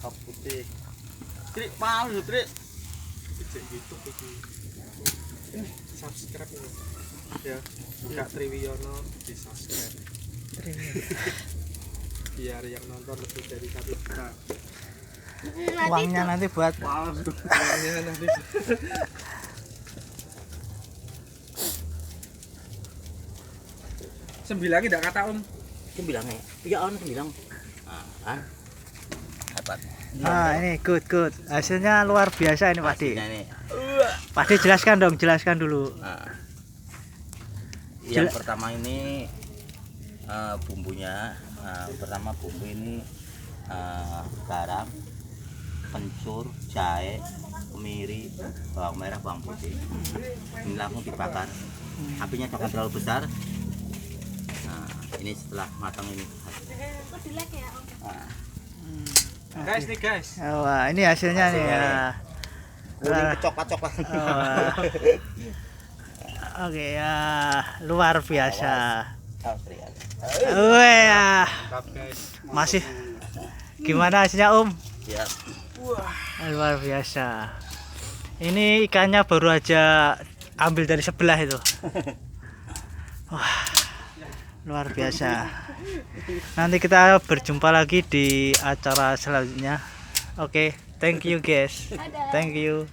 kakap putih. Trik mau lho, Trik. Cek YouTube iki. Subscribe ya. Buka Triwiono di subscribe. Biar yang nonton lebih dari 1 juta. Uangnya nanti buat Uangnya nanti. Sembilan tidak kata Om. Sembilangnya. Iya, on sembilang. Kan. Dapat. nah ini good hasilnya luar biasa ini Pakde. Hasilnya ini. Pakde jelaskan dulu. Nah, yang pertama ini bumbunya. Pertama bumbu ini garam, kencur, jahe, kemiri, bawang merah, bawang putih. Ini langsung dibakar. Apinya jangan terlalu besar. Nah, ini setelah matang ini. Nah, Guys nih guys. Wah, ini hasilnya nih ya. kuning coklat-coklat. Oke ya, luar biasa. Austrian. Wah, ya. Mantap guys. Masih gimana hasilnya Om? Ya. Luar biasa. Ini ikannya baru aja ambil dari sebelah itu. Wah, luar biasa. Nanti kita berjumpa lagi di acara selanjutnya. Oke, thank you guys. Thank you.